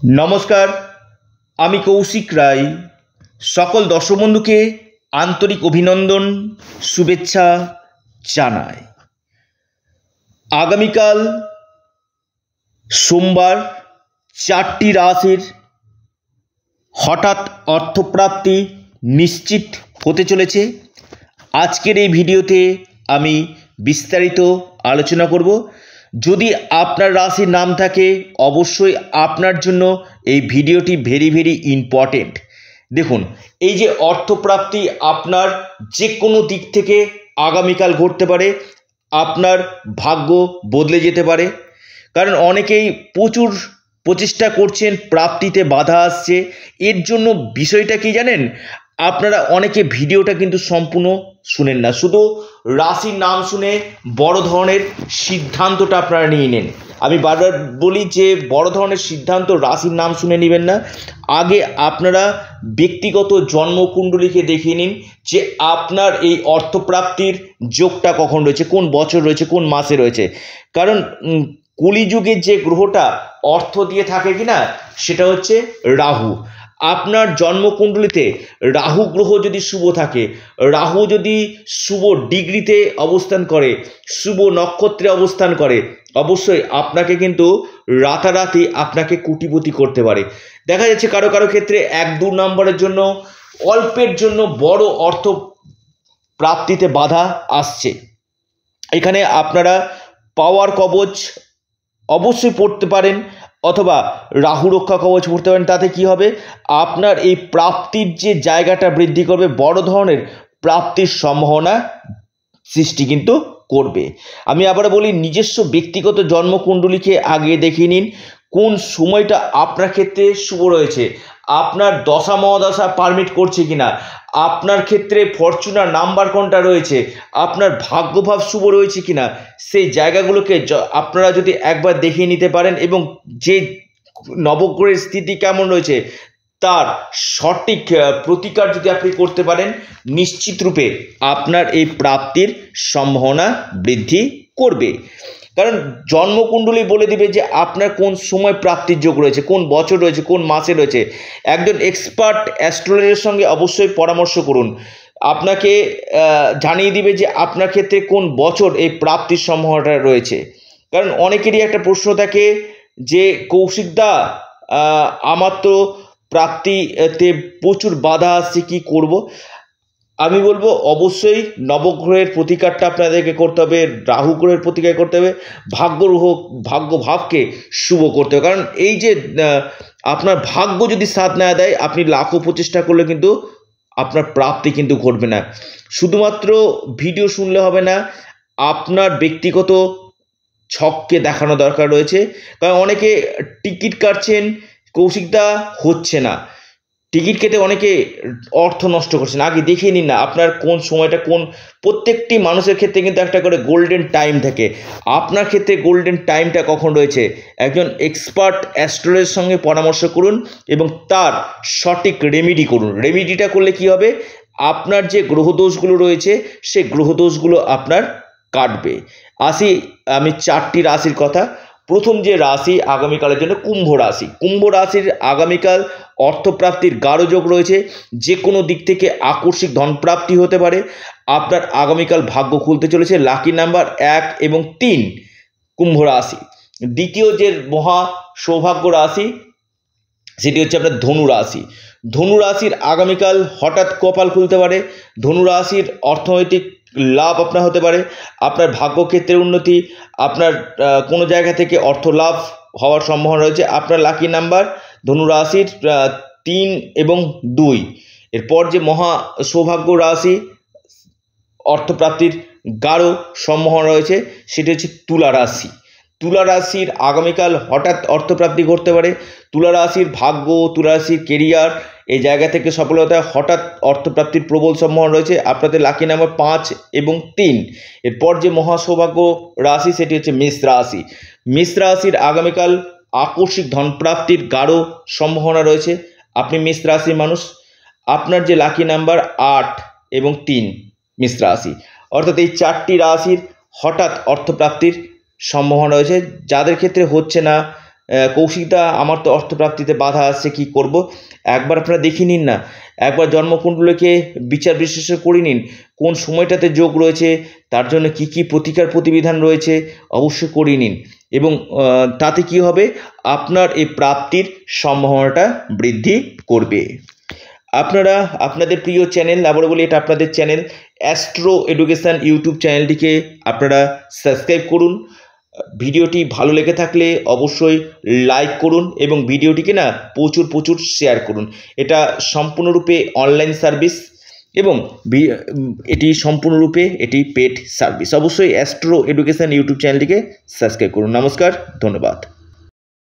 नमस्कार आमी कौशिक राय सकल दर्शक बंधुके आंतरिक अभिनंदन शुभेच्छा जानाई। आगामीकाल सोमवार चारटी राशिर हठात् अर्थप्राप्ति निश्चित होते चलेছে। आजकेर এই ভিডিওতে আমি বিস্তারিত আলোচনা করব। যদি আপনার রাশির নাম থাকে অবশ্যই আপনার জন্য এই ভিডিওটি ভেরি ইম্পর্টেন্ট। দেখুন, এই যে অর্থপ্রাপ্তি আপনার যে কোনো দিক থেকে আগামীকাল ঘটতে পারে, আপনার ভাগ্য বদলে যেতে পারে। কারণ অনেকেই প্রচুর প্রচেষ্টা করছেন, প্রাপ্তিতে বাধা আসছে। এর জন্য বিষয়টা কি জানেন, আপনারা অনেকে ভিডিওটা কিন্তু সম্পূর্ণ শুনেন না, শুধু রাশির নাম শুনে বড় ধরনের সিদ্ধান্তটা আপনারা নিয়ে নেন। আমি বারবার বলি যে বড় ধরনের সিদ্ধান্ত রাশির নাম শুনে নেবেন না, আগে আপনারা ব্যক্তিগত জন্মকুণ্ডলীকে দেখিয়ে নিন যে আপনার এই অর্থপ্রাপ্তির যোগটা কখন রয়েছে, কোন বছর রয়েছে, কোন মাসে রয়েছে। কারণ কলিযুগের যে গ্রহটা অর্থ দিয়ে থাকে কিনা সেটা হচ্ছে রাহু। আপনার জন্মকুণ্ডলিতে রাহু গ্রহ যদি শুভ থাকে, রাহু যদি শুভ ডিগ্রিতে অবস্থান করে, শুভ নক্ষত্রে অবস্থান করে, অবশ্যই আপনাকে কিন্তু রাতারাতি আপনাকে কোটিপতি করতে পারে। দেখা যাচ্ছে কারো কারো ক্ষেত্রে 1-2 নম্বরের জন্য অল্পের জন্য বড় অর্থ প্রাপ্তিতে বাধা আসছে। এখানে আপনারা পাওয়ার কবচ অবশ্যই পড়তে পারেন অথবা রাহু রক্ষা কবচ পড়তে পারেন। তাতে কি হবে, আপনার এই প্রাপ্তির যে জায়গাটা বৃদ্ধি করবে, বড় ধরনের প্রাপ্তির সম্ভাবনা সৃষ্টি কিন্তু করবে। আমি আবার বলি, নিজস্ব ব্যক্তিগত জন্মকুণ্ডলীকে আগে দেখিয়ে নিন কোন সময়টা আপনার ক্ষেত্রে শুভ রয়েছে, আপনার দশা মহাদশা পারমিট করছে কিনা, আপনার ক্ষেত্রে ফরচুনার নাম্বার কোনটা রয়েছে, আপনার ভাগ্যভাব শুভ রয়েছে কিনা, সেই জায়গাগুলোকে আপনারা যদি একবার দেখিয়ে নিতে পারেন এবং যে নবগ্রহের স্থিতি কেমন রয়েছে তার সঠিক প্রতিকার যদি আপনি করতে পারেন, নিশ্চিত রূপে আপনার এই প্রাপ্তির সম্ভাবনা বৃদ্ধি করবে। কারণ জন্মকুণ্ডলী বলে দিবে যে আপনার কোন সময় প্রাপ্তির যোগ রয়েছে, কোন বছর রয়েছে, কোন মাসে রয়েছে। একজন এক্সপার্ট অ্যাস্ট্রোলজারের সঙ্গে অবশ্যই পরামর্শ করুন, আপনাকে জানিয়ে দিবে যে আপনার ক্ষেত্রে কোন বছর এই প্রাপ্তির সম্ভাবনাটা রয়েছে। কারণ অনেকেরই একটা প্রশ্ন থাকে যে কৌশিকদা, আমার তো প্রাপ্তিতে প্রচুর বাধা আসছে, কি করব? আমি বলবো অবশ্যই নবগ্রহের প্রতিকারটা আপনাদেরকে করতে হবে, রাহু গ্রহের প্রতিকার করতে হবে, ভাগ্যভাবকে শুভ করতে হবে। কারণ এই যে আপনার ভাগ্য যদি সাথ না দেয়, আপনি লাখো প্রচেষ্টা করলে কিন্তু আপনার প্রাপ্তি কিন্তু ঘটবে না। শুধুমাত্র ভিডিও শুনলে হবে না, আপনার ব্যক্তিগত ছককে দেখানো দরকার রয়েছে। কারণ অনেকে টিকিট কাটছেন, কৌশিকদা হচ্ছে না, টিকিট কেটে অনেকে অর্থ নষ্ট করছেন। আগে দেখিয়ে নিন না আপনার কোন সময়টা, কোন প্রত্যেকটি মানুষের ক্ষেত্রে কিন্তু একটা করে গোল্ডেন টাইম থাকে। আপনার ক্ষেত্রে গোল্ডেন টাইমটা কখন রয়েছে, একজন এক্সপার্ট অ্যাস্ট্রোলজারের সঙ্গে পরামর্শ করুন এবং তার সঠিক রেমেডি করুন। রেমেডিটা করলে কি হবে, আপনার যে গ্রহদোষগুলো রয়েছে সেই গ্রহদোষগুলো আপনার কাটবে। আসি আমি 4টি রাশির কথা। প্রথম যে রাশি আগামীকালের জন্য কুম্ভ রাশি। কুম্ভ রাশির আগামীকাল অর্থপ্রাপ্তির গাঢ় যোগ রয়েছে, যে কোনো দিক থেকে আকস্মিক ধনপ্রাপ্তি হতে পারে। আপনার আগামীকাল ভাগ্য খুলতে চলেছে লাকি নাম্বার 1 এবং 3 কুম্ভ রাশি। দ্বিতীয় যে মহা সৌভাগ্য রাশি সেটি হচ্ছে আপনার ধনু রাশি। ধনু রাশির আগামীকাল হঠাৎ কপাল খুলতে পারে, ধনু রাশির অর্থনৈতিক লাভ আপনার হতে পারে, আপনার ভাগ্যক্ষেত্রের উন্নতি, আপনার কোনো জায়গা থেকে অর্থ লাভ হওয়ার সম্ভাবনা রয়েছে। আপনার লাকি নাম্বার ধনু রাশির 3 এবং 2। এরপর যে মহা সৌভাগ্য রাশি অর্থপ্রাপ্তির গাঢ় সম্ভাবনা রয়েছে সেটি হচ্ছে তুলা রাশি। তুলা রাশির আগামীকাল হঠাৎ অর্থপ্রাপ্তি ঘটতে পারে। তুলা রাশির ভাগ্য, তুলা রাশির কেরিয়ার, এই জায়গা থেকে সফলতা, হঠাৎ অর্থপ্রাপ্তির প্রবল সম্ভাবনা রয়েছে। আপনাদের লাকি নাম্বার 5 এবং 3। এরপর যে মহা সৌভাগ্য রাশি সেটি হচ্ছে মেষ রাশি। মেষ রাশির আগামীকাল আকস্মিক ধনপ্রাপ্তির গাঢ় সম্ভাবনা রয়েছে। আপনি মেষ রাশির মানুষ, আপনার যে লাকি নাম্বার 8 এবং 3 মেষ রাশি। অর্থাৎ এই 4টি রাশির হঠাৎ অর্থপ্রাপ্তির সম্ভাবনা রয়েছে। যাদের ক্ষেত্রে হচ্ছে না কৌশিকদা আমার তো অর্থপ্রাপ্তিতে বাধা আসছে, কি করব। একবার আপনারা দেখে নিন না, একবার জন্মকুণ্ডলীকে বিচার বিশ্লেষণ করে নিন, কোন সময়টাতে যোগ রয়েছে, তার জন্য কি কি প্রতিকার প্রতিবিধান রয়েছে অবশ্যই করে নিন, এবং তাতে কি হবে, আপনার এই প্রাপ্তির সম্ভাবনাটা বৃদ্ধি করবে। আপনারা আপনাদের প্রিয় চ্যানেল, আবারও বলি এটা আপনাদের চ্যানেল অ্যাস্ট্রো এডুকেশান ইউটিউব চ্যানেলটিকে আপনারা সাবস্ক্রাইব করুন। ভিডিওটি ভালো লেগে থাকলে অবশ্যই লাইক করুন এবং ভিডিওটিকে না প্রচুর শেয়ার করুন। এটা সম্পূর্ণরূপে অনলাইন সার্ভিস এবং এটি সম্পূর্ণরূপে এটি পেড সার্ভিস। অবশ্যই অ্যাস্ট্রো এডুকেশান ইউটিউব চ্যানেলটিকে সাবস্ক্রাইব করুন। নমস্কার, ধন্যবাদ।